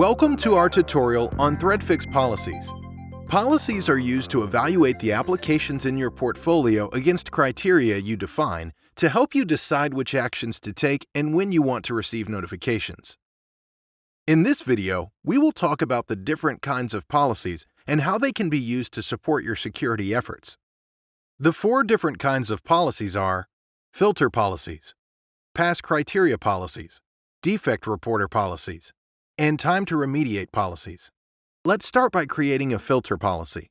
Welcome to our tutorial on ThreadFix policies. Policies are used to evaluate the applications in your portfolio against criteria you define to help you decide which actions to take and when you want to receive notifications. In this video, we will talk about the different kinds of policies and how they can be used to support your security efforts. The four different kinds of policies are filter policies, pass criteria policies, defect reporter policies, and time to remediate policies. Let's start by creating a filter policy.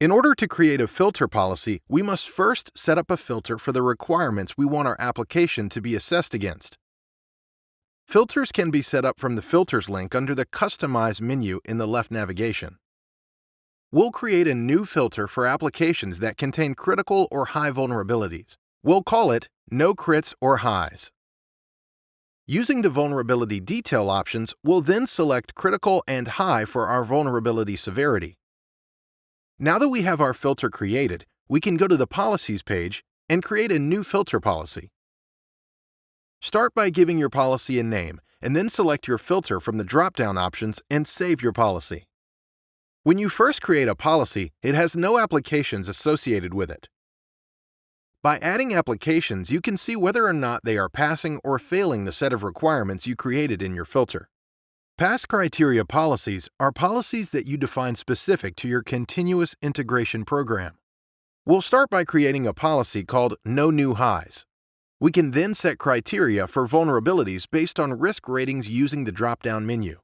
In order to create a filter policy, we must first set up a filter for the requirements we want our application to be assessed against. Filters can be set up from the Filters link under the Customize menu in the left navigation. We'll create a new filter for applications that contain critical or high vulnerabilities. We'll call it No Crits or Highs. Using the vulnerability detail options, we'll then select critical and high for our vulnerability severity. Now that we have our filter created, we can go to the Policies page and create a new filter policy. Start by giving your policy a name, and then select your filter from the drop-down options and save your policy. When you first create a policy, it has no applications associated with it. By adding applications, you can see whether or not they are passing or failing the set of requirements you created in your filter. Pass criteria policies are policies that you define specific to your continuous integration program. We'll start by creating a policy called No New Highs. We can then set criteria for vulnerabilities based on risk ratings using the drop-down menu.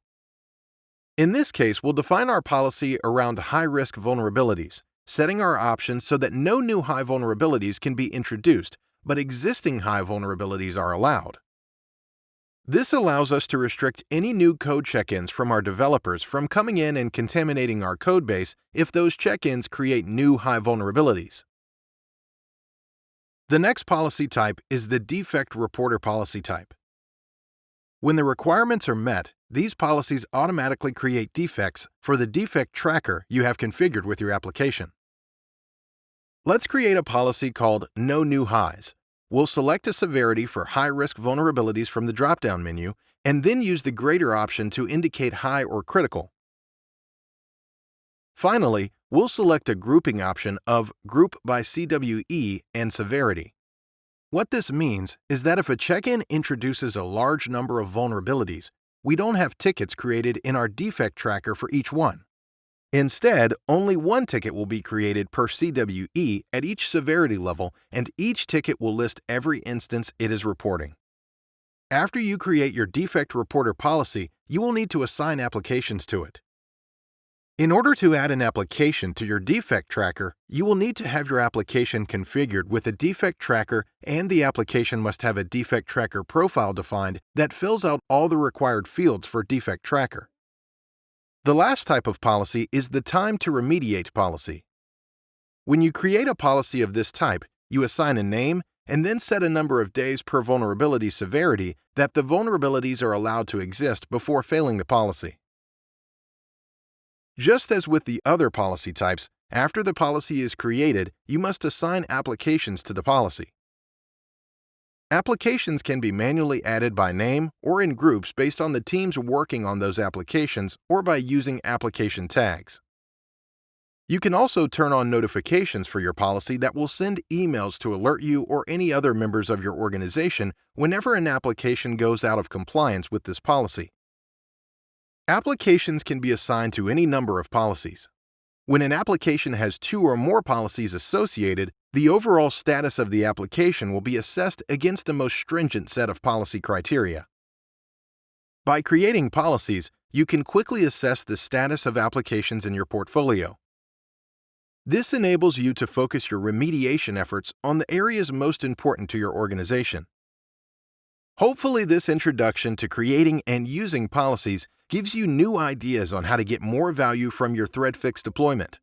In this case, we'll define our policy around high-risk vulnerabilities, setting our options so that no new high vulnerabilities can be introduced, but existing high vulnerabilities are allowed. This allows us to restrict any new code check-ins from our developers from coming in and contaminating our codebase if those check-ins create new high vulnerabilities. The next policy type is the Defect Reporter policy type. When the requirements are met, these policies automatically create defects for the defect tracker you have configured with your application. Let's create a policy called No New Highs. We'll select a severity for high-risk vulnerabilities from the drop-down menu and then use the greater option to indicate high or critical. Finally, we'll select a grouping option of Group by CWE and Severity. What this means is that if a check-in introduces a large number of vulnerabilities, we don't have tickets created in our defect tracker for each one. Instead, only one ticket will be created per CWE at each severity level, and each ticket will list every instance it is reporting. After you create your Defect Reporter policy, you will need to assign applications to it. In order to add an application to your defect tracker, you will need to have your application configured with a defect tracker, and the application must have a defect tracker profile defined that fills out all the required fields for defect tracker. The last type of policy is the Time to Remediate policy. When you create a policy of this type, you assign a name and then set a number of days per vulnerability severity that the vulnerabilities are allowed to exist before failing the policy. Just as with the other policy types, after the policy is created, you must assign applications to the policy. Applications can be manually added by name or in groups based on the teams working on those applications or by using application tags. You can also turn on notifications for your policy that will send emails to alert you or any other members of your organization whenever an application goes out of compliance with this policy. Applications can be assigned to any number of policies. When an application has two or more policies associated, the overall status of the application will be assessed against the most stringent set of policy criteria. By creating policies, you can quickly assess the status of applications in your portfolio. This enables you to focus your remediation efforts on the areas most important to your organization. Hopefully, this introduction to creating and using policies gives you new ideas on how to get more value from your ThreadFix deployment.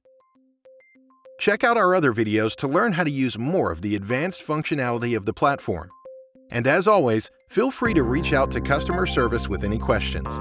Check out our other videos to learn how to use more of the advanced functionality of the platform. And as always, feel free to reach out to customer service with any questions.